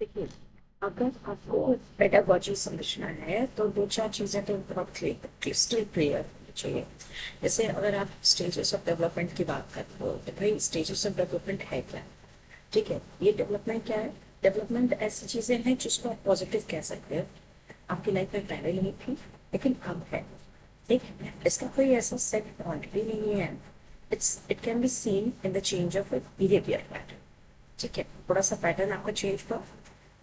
देखिए, अगर आपको पेडागोजी समझना है तो दो चार चीजें तो बहुत क्रिस्टल क्लियर होनी चाहिए। जैसे अगर आप स्टेजेस ऑफ डेवलपमेंट की बात करते हो तो भाई स्टेजेस ऑफ डेवलपमेंट है क्या? ठीक है, ये डेवलपमेंट क्या है? डेवलपमेंट ऐसी चीजें हैं जिसको आप पॉजिटिव कह सकते हैं। आपकी लाइफ में पहले नहीं थी लेकिन अब है। ठीक है, इसका कोई ऐसा सेट पॉइंट भी नहीं है। It can be seen in the change of behaviour pattern. ठीक है, थोड़ा सा पैटर्न आपका चेंज हुआ,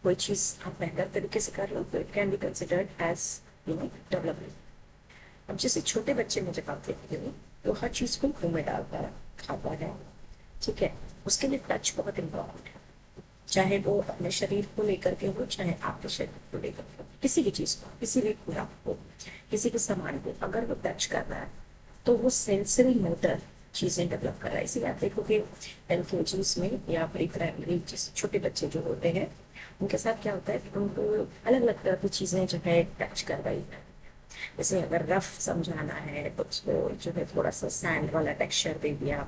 कोई चीज आप बेहतर तरीके से कर लो तो it can be considered as development. अब जैसे छोटे बच्चे में जब आप देखते हो तो हर चीज को मुंह में डालता है, खाता है। ठीक है, उसके लिए टच बहुत इम्पोर्टेंट है। चाहे वो अपने शरीर को लेकर के हो, चाहे आपके शरीर को लेकर के हो, किसी भी चीज को, किसी भी खुराक को, किसी भी सामान को अगर वो टच कर रहा है तो वो सेंसरी मोटर चीजें डेवलप कर रहा है। इसीलिए आप देखोगे एलकेजीज में या प्री प्राइमरी जिस छोटे बच्चे जो होते हैं उनके साथ क्या होता है कि उनको अलग अलग तरह की चीजें जो है टच कर रही है। जैसे अगर रफ समझाना है तो उसको जो है थोड़ा सा सैंड वाला टेक्सचर दे दिया,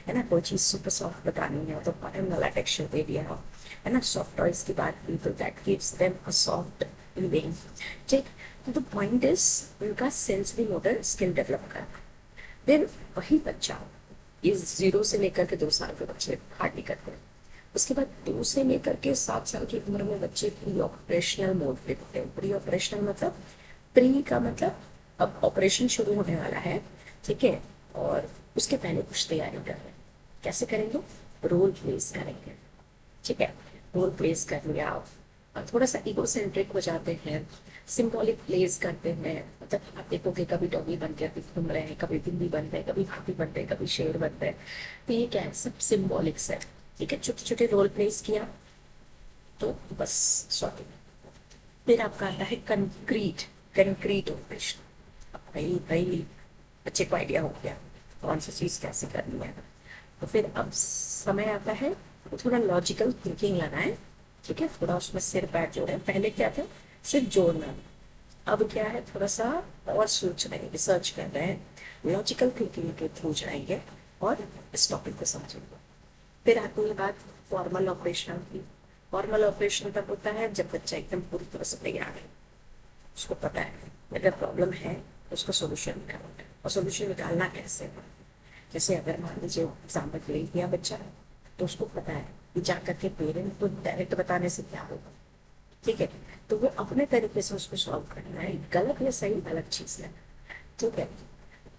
है ना। कोई चीज सुपर सॉफ्ट बतानी है तो बटन वाला टेक्सचर दे दिया, है ना। सॉफ्ट टॉयज की बात की तो that gives them a soft feeling. ठीक, तो द पॉइंट इज उनका सेंसरी मोटर स्किल डेवलप करना। फिर वही बच्चा इस 0 से लेकर के 2 साल के बच्चे हार्डली करते हैं। उसके बाद 2 से लेकर के 7 साल की उम्र में बच्चे प्री ऑपरेशनल मोड पे होते हैं। प्री ऑपरेशनल मतलब, प्री का मतलब अब ऑपरेशन शुरू होने वाला है। ठीक है, और उसके पहले कुछ तैयारी कर रहे हैं। कैसे करेंगे? रोल प्लेस करेंगे। ठीक है, रोल प्लेस कर लिया और थोड़ा सा ईगो सेंट्रिक हो जाते हैं, सिंबॉलिक प्लेस करते हैं। मतलब आप देखोगे कभी डॉगी बन के अभी घूम रहे हैं, कभी बिल्ली बन रहे हैं, कभी हाथी बन रहे हैं, कभी शेर बन रहे हैं। तो ये क्या है, सब सिंबॉलिक है। ठीक है, छोटे छोटे रोल प्लेस किया तो बस सॉरी। फिर आपका आता है कंक्रीट, कंक्रीट ऑपरेशन। अब भाई भाई बच्चे को आइडिया हो गया कौन सी चीज कैसे करनी है। तो फिर अब समय आता है तो थोड़ा लॉजिकल थिंकिंग लाना है। ठीक है, थोड़ा उसमें सिर पैर जोड़े। पहले क्या था, सिर्फ जोड़ना। अब क्या है, थोड़ा सा और सोच रहे हैं, रिसर्च कर रहे हैं, लॉजिकल थिंकिंग के थ्रू जाएंगे और इस टॉपिक को समझेंगे। फिर आती है बात फॉर्मल ऑपरेशन की। फॉर्मल ऑपरेशन तब होता है जब बच्चा एकदम पूरी तरह से तैयार है, उसको पता है अगर प्रॉब्लम है तो उसको सोल्यूशन निकालना है। और सोल्यूशन निकालना कैसे है? जैसे अगर मान लीजिए एग्जाम्पल ले लिया बच्चा, तो उसको पता है कि जा करके पेरेंट को डायरेक्ट बताने से क्या होगा। ठीक है, तो वो अपने तरीके से उसको सॉल्व करना है, गलत या सही अलग चीज है। ठीक है,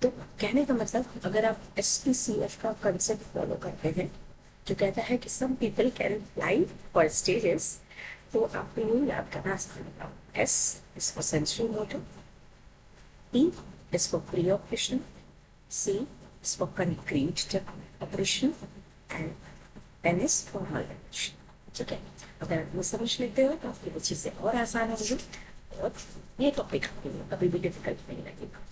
तो कहने का मतलब अगर आप SPCF का कंसेप्ट फॉलो करते हैं जो कहता है कि some people can fly for stages, तो आपको ये याद करना आसान होगा। S is for sensory motor, P is for pre-operation, C is for concrete operation and N is for malfunction। ठीक है, अगर आप ये समझ लेते हो तो आपकी वो चीजें और आसान होंगी और ये टॉपिक आपके लिए कभी भी डिफिकल्ट नहीं लगेगा।